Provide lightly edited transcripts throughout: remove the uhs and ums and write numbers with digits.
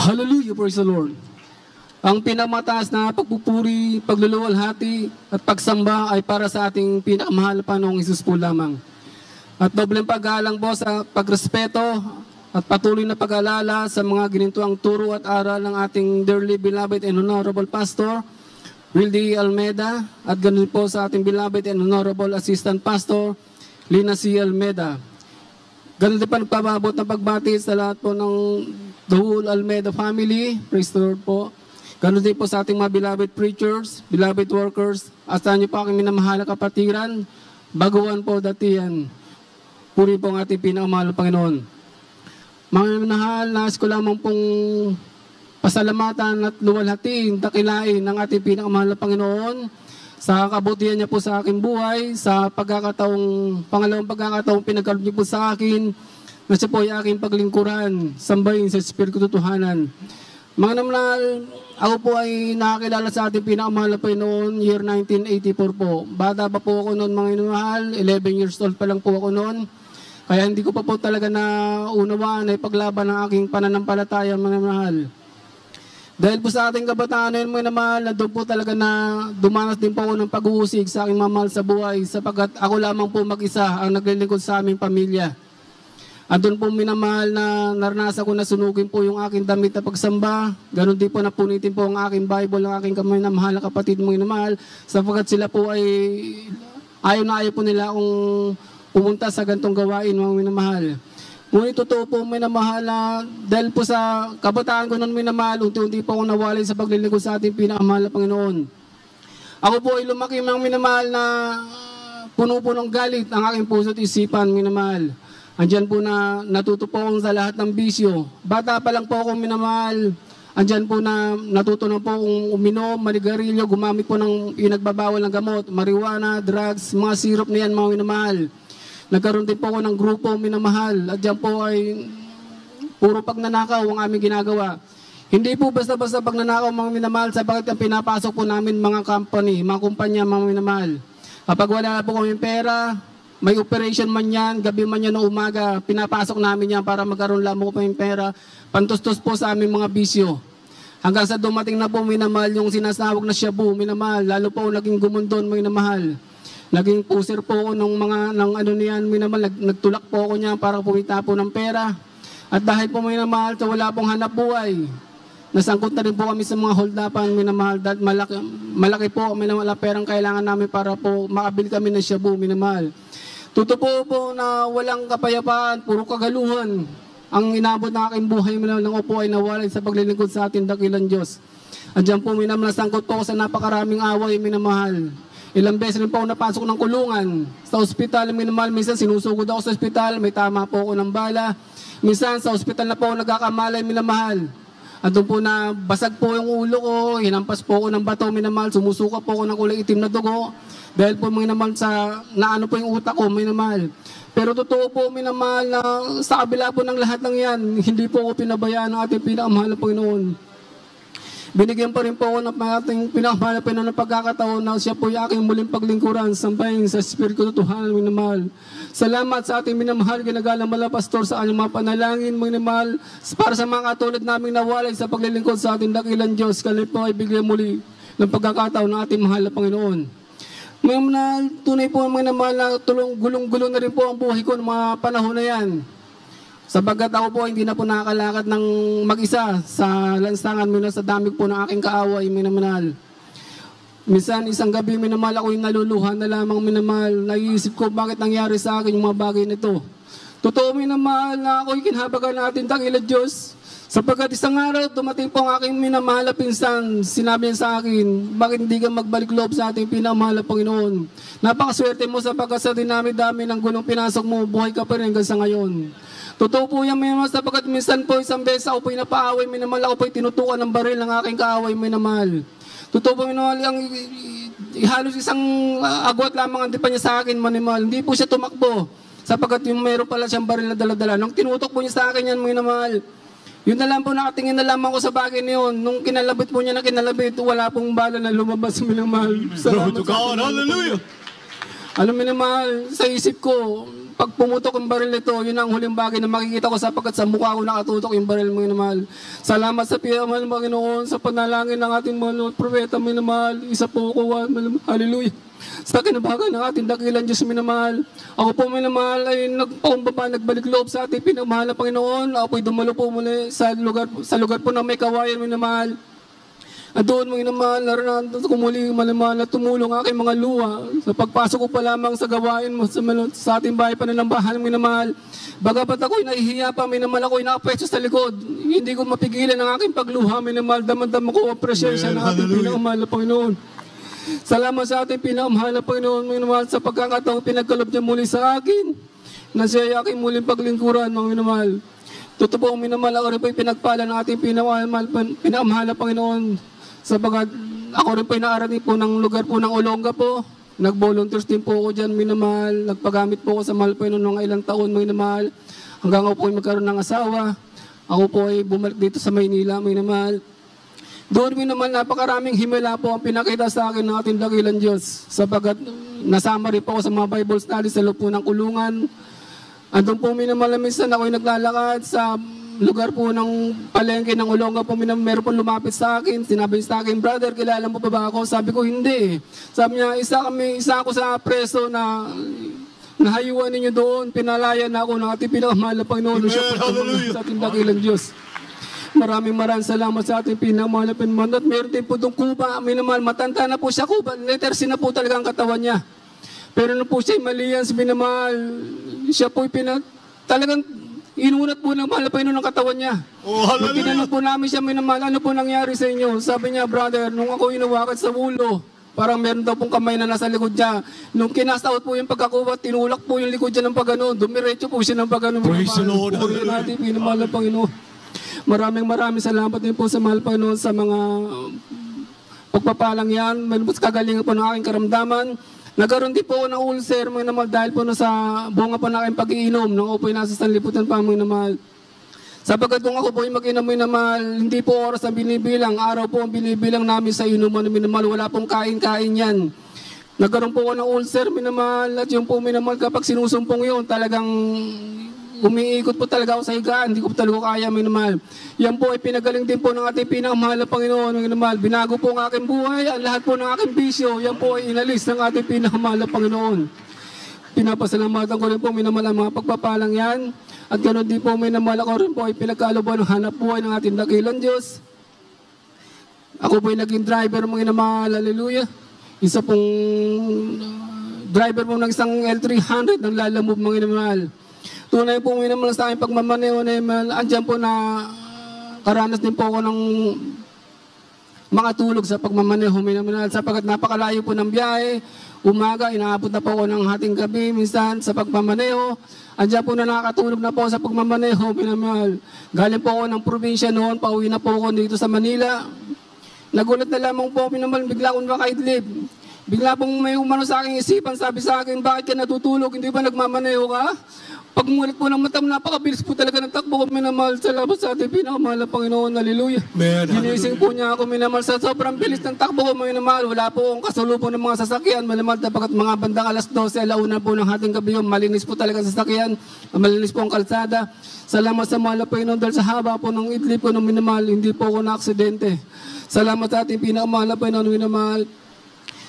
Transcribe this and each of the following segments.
Hallelujah, praise the Lord. Ang pinamataas na pagpupuri, pagluluwalhati at pagsamba ay para sa ating pinakamahal Panginoong Hesus po lamang. At dobleng pag-aalang po sa pagrespeto at patuloy na pag-alala sa mga ginintuang turo at aral ng ating dearly beloved and honorable Pastor Wildy Almeida at ganun po sa ating beloved and honorable Assistant Pastor Lina C. Almeida. Ganun din pa nagpababot ng pagbati sa lahat po ng the whole Almeida family. Praise the Lord po. Ganun din po sa ating mga beloved preachers, beloved workers, at sa inyo po aking minamahal na kapatiran, baguhan po datihan. Puri po ang ating pinakamahal na Panginoon. Mga minamahal, nais ko lamang pong pasalamatan at luwalhatiin, dakilain ng ating pinakamahal na Panginoon sa kabutihan niya po sa aking buhay, sa pangalawang pagkakataong pinagkaloob niyo po sa akin, na siya po ay aking paglingkuran, sambahin sa Espiritu Tutuhanan. Mga namanal, ako po ay nakakilala sa ating pinakamahal na Panginoon, year 1984 po. Bata pa po ako noon, mga inumahal, 11 years old pa lang po ako noon. Kaya hindi ko pa po talaga na unawaan ay paglaban ng aking pananampalataya, mga inumahal. Dahil po sa ating kabataan ngayon, mga inumahal, na doon po talaga na dumanas din po ako ng pag-uusig sa aking mamahal sa buhay, sapagkat ako lamang po mag-isa ang naglilingkod sa aming pamilya. Andun po minamahal na naranasan ko na sunugin po yung aking damit na pagsamba. Ganon din po napunitin po ang aking Bible, ang aking kamay-namahal na kapatid mo minamahal. Sapagkat sila po ay ayaw na ayaw po nila kung pumunta sa gantong gawain mga minamahal. Ngunit totoo po minamahal na dahil po sa kabataan ko noon minamahal, unti-unti po ako nawalay sa paglilingkod sa ating pinakamahal na Panginoon. Ako po ay lumaki mga minamahal na puno-punong galit ang aking puso at isipan minamahal. Andyan po na natuto po akong sa lahat ng bisyo. Bata pa lang po akong minamahal. Andyan po na natuto na po akong uminom, manigarilyo, gumamit po ng inagbabawal ng gamot, marijuana, drugs, mga syrup na yan mga minamahal. Nagkaroon din po ako ng grupo minamahal. At dyan po ay puro pagnanakaw ang aming ginagawa. Hindi po basta-basta pagnanakaw mga minamahal sapagkat ang pinapasok po namin mga company, mga kumpanya mga minamahal. Kapag wala na po kami pera, may operation man yan, gabi man yan o umaga, pinapasok namin yan para magkaroon lamang po yung pera, pantustos po sa aming mga bisyo. Hanggang sa dumating na po minamahal yung sinasawag na shabu, minamahal, lalo po naging gumundon, minamahal. Naging puser po ako ng ano niyan, minamahal, nagtulak po ako niyan para pumita po ng pera. At dahil po minamahal, so wala pong hanap buhay. Nasangkot na rin po kami sa mga hold-upan, minamahal, dahil malaki po, minamahal, perang kailangan namin para po makabili kami ng shabu, minamahal. Totoo po na walang kapayapaan, puro kagaluhan. Ang inabot na aking buhay ng opo ay nawalay sa paglilingkod sa ating dakilang Diyos. Andiyan po minamahal, nasangkot po ako sa napakaraming away, minamahal. Ilang beses rin po ako napasok ng kulungan. Sa ospital, minamahal, minsan sinusugod ako sa ospital, may tama po ako ng bala. Minsan sa ospital na po ako nagkakamalay, minamahal. At doon po na basag po yung ulo ko, hinampas po ako ng bato, minamahal, sumusuka po ako ng kulay itim na dugo. Dahil po minamahal sa naano po yung utak ko, minamahal. Pero totoo po minamahal na sa kabila po ng lahat ng yan, hindi po ako pinabayaan ng ating pinakamahal na Panginoon. Binigyan pa rin po ako ng ating pinakamahal na Panginoon ng pagkakataon na siya po yung aking muling paglingkuran, sampahin sa Espiritu Tutuhanan, minamahal. Salamat sa ating minamahal, ginagalang mala pastor sa kanyang mga panalangin, minamahal, para sa mga katulad naming nawalay sa paglilingkod sa ating dakilang Diyos. Kami po ay bigyan muli ng pagkakataon ng ating mahal na Panginoon. May mga tunay po mga mahal na gulong-gulong na rin po ang buhay ko ng mga panahon na yan. Sapagkat ako po hindi na po nakakalakad ng mag-isa sa lansangan muna sa dami po ng aking kaaway, minamahal. Minsan isang gabi minamahal ako yung naluluhan na lamang minamahal. Naiisip ko bakit nangyari sa akin yung mga bagay nito. Totoo minamahal na ako'y kinhabagan natin dakilang Diyos. Sapagkat isang araw, dumating po ang aking minamahal na pinsan, sinabi niya sa akin, bakit hindi ka magbalik loob sa ating pinamahal na Panginoon? Napakaswerte mo sapagkat sa dinami-dami ng gulong pinasok mo, buhay ka pa rin hanggang sa ngayon. Totoo po yan, minamahal, sapagkat minsan po isang beses ako po'y napaaway, minamahal, ako po'y tinutukan ng baril ng aking kaaway, minamahal. Totoo po, minamahal, halos isang agwat lamang ang dipa niya sa akin, minamahal. Hindi po siya tumakbo, sapagkat yung meron pala siyang baril na dala-dala. Nung tinutok po niya sa akin yan, minamahal, yun na lang po, nakatingin na lamang ko sa bagay na yun. Nung kinalabit po niya na kinalabit, wala pong bala na lumabas, minamahal. Glory to God, hallelujah! Minamahal, sa isip ko, pag pumutok ang baril nito, yun ang huling bagay na makikita ko sapagkat sa mukha ko nakatutok yung baril, mga minamahal. Salamat sa pinamahal, Panginoon, sa panalangin ng ating mga propeta, mga minamahal. Isa po ko, hallelujah. Sa kinabagan ng ating dakilan, Diyos, minamahal. Ako po, minamahal, ay nagpakumbaba, nagbalik loob sa ating pinamahal na Panginoon. Ako po'y dumalo po muli sa lugar po na may kawayan, minamahal. At doon, mga minamahal, naranasan ko muli, minamahal, na tumulong aking mga luha sa pagpasok ko pa lamang sa gawain mo sa ating bahay pananambahan, minamahal. Bagapat ako'y nahihiya pa, minamahal, ako'y nakapwesto sa likod. Hindi ko mapigilan ang aking pagluha, minamahal. Damang-dama ko ang presensya ng ating pinamahal na Panginoon. Salamat sa ating pinamahal na Panginoon, minamahal, sa pagkakataong pinagkalob niya muli sa akin na siya ay aking muling paglingkuran, mga minamahal. Totoo po, minamahal, ako rin po'y pinagpala ng ating pinamahal na Panginoon. Sabagat ako rin po inaarating po ng lugar po ng Olonga po. Nag-volunteers din po ako dyan, minamahal. Nagpagamit po ako sa mahal po yun ng ilang taon, minamahal. Hanggang ako po ay magkaroon ng asawa. Ako po ay bumalik dito sa Maynila, minamahal. Doon, minamahal, napakaraming himala po ang pinakita sa akin ng ating dakilan Diyos. Sabagat nasama rin po ako sa mga Bible studies sa loob po ng kulungan. Andun po, minamahal, minsan ako ay naglalakad sa lugar po ng palengke ng Olonga po, meron po lumapit sa akin, sinabi sa akin, brother, kilala mo pa ba ako? Sabi ko, hindi. Sabi niya, isa ako sa preso na nahayuan ninyo doon, pinalaya na ako ng ating pinakamahal na Panginoon. Siya po sa ating dakilang Diyos. Maraming salamat sa ating pinakamahal na Panginoon. At meron din po itong kuba, minamahal, matanda na po siya, kuba, letter C na po talaga ang katawan niya. Pero nung po siya maliyan, minamahal, siya po talagang inunat po ng mahal na Panginoon ng katawan niya. Nung tinanong po namin siya, minamahal, ano po nangyari sa inyo? Sabi niya, brother, nung ako inuwakat sa ulo, parang meron daw pong kamay na nasa likod niya. Nung kinastaot po yung pagkakuha, tinulak po yung likod niya ng pagano. Dumiretso po siya ng pagano. Praise the Lord. Purihin natin, minamahal na Panginoon. Maraming salamat din po sa mahal Panginoon sa mga pagpapalang yan. Mas kagalingan po ng aking karamdaman. Nagkaroon din po ako ng ulcer, mga namal, dahil po sa bunga po na aking pag-iinom nung ako po nasa sanlibutan pa, mga namal. Sapagkat kung ako po mag-inom, mga namal, hindi po oras ang binibilang, araw po ang binibilang namin sa inuman, mga namal, wala pong kain-kain yan. Nagkaroon po ako ng ulcer, mga namal, at yung po, mga namal, kapag sinusumpong yun, talagang umiikot po talaga ako sa higaan, hindi ko po talaga kaya, mga namal. Yan po ay pinagaling din po ng ating pinakamahal na Panginoon, mga namal. Binago po ang aking buhay, ang lahat po ng aking bisyo, yan po ay inalis ng ating pinakamahal na Panginoon. Pinapasalamatan ko rin po, mga namal, ang mga pagpapalang yan. At ganoon din po, mga namal, ako rin po ay pinagkaluban ng hanap buhay ng ating dakilan Diyos. Ako po ay naging driver, mga namal, hallelujah. Isa pong driver po ng isang L300 ng lalamove, mga namal. Tunay po, minamahal, sa aking pagmamaneho, andyan po na karanas din po ako ng mga tulog sa pagmamaneho, minamahal, sapagkat napakalayo po ng biyahe. Umaga, inaabot na po ako ng hating gabi, minsan sa pagmamaneho. Andyan po na nakakatulog na po sa pagmamaneho, minamahal. Galing po ako ng probinsya noon, pauwi na po ako dito sa Manila. Nagulat na lamang po, minamahal, bigla akong nakaidlip. Bigla pong may umano sa aking isipan, sabi sa akin, bakit ka natutulog, hindi ba nagmamaneho ka? Pag mulit po ng mata, napakabilis po talaga ng takbo ko, minamahal. Salamat sa ating pinakamahal na Panginoon, hallelujah. Ginising po niya ako, minamahal, sa sobrang bilis ng takbo ko, minamahal. Wala po akong kasalubong ng mga sasakyan, minamahal, tapos mga bandang alas 12, alauna po ng hating gabi, malinis po talaga sa sasakyan, malinis po ang kalsada. Salamat sa mahal na Panginoon, dahil sa haba po ng idlip ko ng minamahal, hindi po ako na-aksidente. Salamat sa ating pinakamahal na Panginoon, minamahal.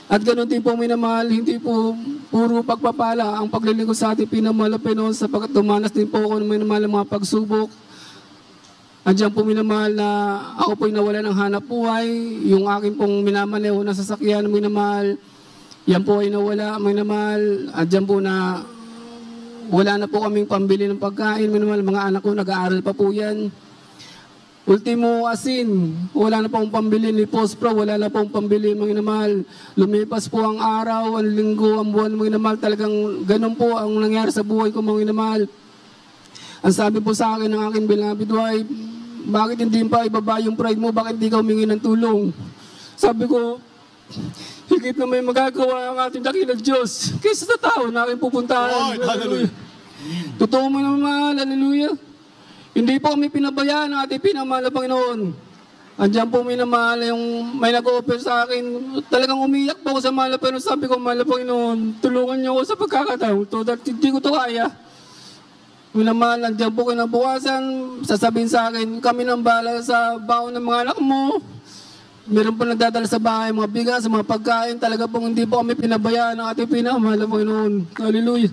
At ganoon din po, minamahal, hindi po puro pagpapala ang paglilingkod sa ating pinamahal na Panginoon, sapagkat dumanas din po ako ng minamahal ng mga pagsubok. Andiyan po, minamahal, na ako po'y nawala ng hanap buhay. Yung aking pong minamaneho na sasakyan, minamahal, yan po ay nawala, minamahal. Andiyan po na wala na po kaming pambili ng pagkain, minamahal. Mga anak ko, nag-aaral pa po yan. Ultimo asin, wala na pong pambili ni Pospro, wala na pong pambili, mga minamahal. Lumipas po ang araw, ang linggo, ang buwan, mga minamahal. Talagang ganun po ang nangyari sa buhay ko, mga minamahal. Ang sabi po sa akin ng aking beloved wife, bakit hindi pa ibaba yung pride mo, bakit hindi ka humingi ng tulong? Sabi ko, higit na may magagawa ang ating dakilang Diyos kaysa sa tao na aking pupuntahan. Hallelujah. Totoo, mga minamahal, hallelujah. Hindi po kami pinabayaan ng ating pinamahal na Panginoon. Andiyan po minamahal yung may nag-offer sa akin. Talagang umiyak po ako sa mahal na Panginoon. Sabi ko, mahal na Panginoon, tulungan niyo ako sa pagkakataon to. Hindi ko to kaya. Minamahal, andiyan po kinabukasan. Sasabihin sa akin, kami nang bahala sa baon ng mga anak mo. Meron po nagdadala sa bahay, mga bigas, mga pagkain. Talaga pong hindi po kami pinabayaan ng ating pinamahal na Panginoon. Hallelujah.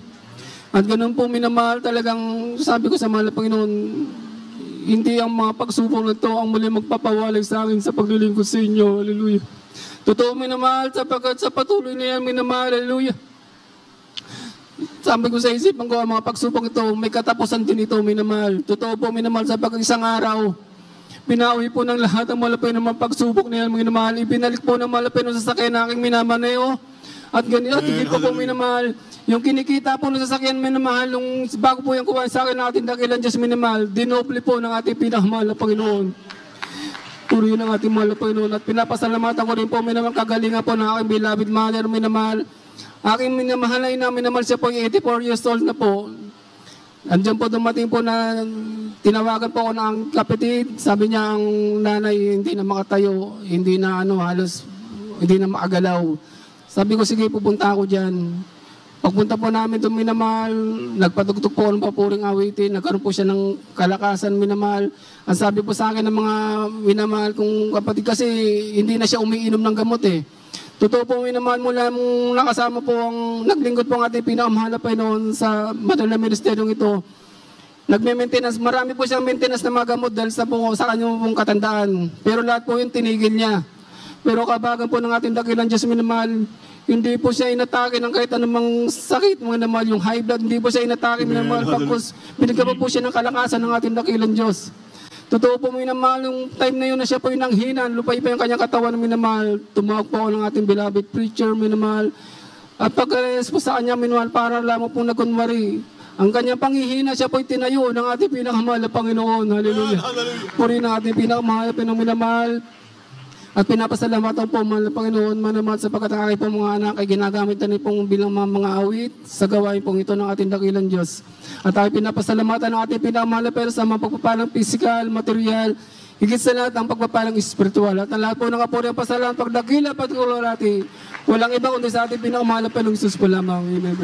At ganun po minamahal, talagang sabi ko sa mahal na Panginoon, hindi ang mga pagsubok na ito ang muli magpapawalag sa akin sa paglilingkod sa inyo. Hallelujah. Totoo minamahal sapagkat sa patuloy na yan minamahal. Hallelujah. Sabi ko sa isipan ko, ang mga pagsubok ito, may katapusan din ito minamahal. Totoo po minamahal sapagkat isang araw, pinauwi po ng lahat ang malapay ng mga pagsubok na yan minamahal. Ibinalik po ng malapay ng sasakyan na aking minamanayo. At ganito, tigil po minamahal. Yung kinikita po ng sasakyan minamahal, nung bago po yung kuha sa akin ng ating dakilang Diyos minamahal, dinoble po ng ating pinakamahal na Panginoon. Puri ng ating mahal na Panginoon. At pinapasalamatan ko rin po minamahal kagalingan po ng aking beloved mother minamahal. Aking minamahal na ina minamahal, siya po 84 years old na po. Andiyan po dumating po na tinawagan po ako ng kapatid. Sabi niya ang nanay hindi na makatayo, hindi na halos hindi na makagalaw. Sabi ko, sige, pupunta ako dyan. Pagpunta po namin doon minamahal, nagpatugtog po ng papuring awitin, nagkaroon po siya ng kalakasan minamahal. Ang sabi po sa akin ng mga minamahal kong kapatid, kasi hindi na siya umiinom ng gamot eh. Totoo po minamahal, mula mong nakasama po ang naglingkod po ang ating pinakamahal na Panginoon sa banal na ministeryong ito. Nagme-maintenance, marami po siyang maintenance na mga gamot dahil sa kanyang pong katandaan. Pero lahat po yung tinigil niya. Pero kabagan po ng ating dakilang Diyos minamahal, hindi po siya inatake ng kahit anumang sakit mga naman, yung high blood, hindi po siya inatake minamahal, pagkos binigyan po siya ng kalakasan ng ating dakilang Diyos. Totoo po minamahal, yung time na yun na siya po yung nanghina, lupay pa yung kanyang katawan minamahal, tumawag po ako ng ating beloved preacher minamahal. At pagka-rest po sa kanya minamahal, para lamang po nagkunwari. Ang kanyang panghihina, siya po tinayo ng ating pinakamahal na Panginoon. Hallelujah. Puri ng ating pinakamahal na Panginoon minamahal. At pinapasalamatan po mahal na Panginoon manamahal sapagkat ang aking pong mga anak ay ginagamit na pong bilang mga awit sa gawain pong ito ng ating dakilang Diyos. At aking pinapasalamatan ng ating pinakamahal na pero sa mga pagpapalang pisikal, material, higit sa lahat ang pagpapalang espiritual. At ang lahat po ng kapuriang pasalamat, pagdakila, pagkulorati, walang iba kundi sa ating pinakamahal na Panginoong Jesus po lamang. Amen.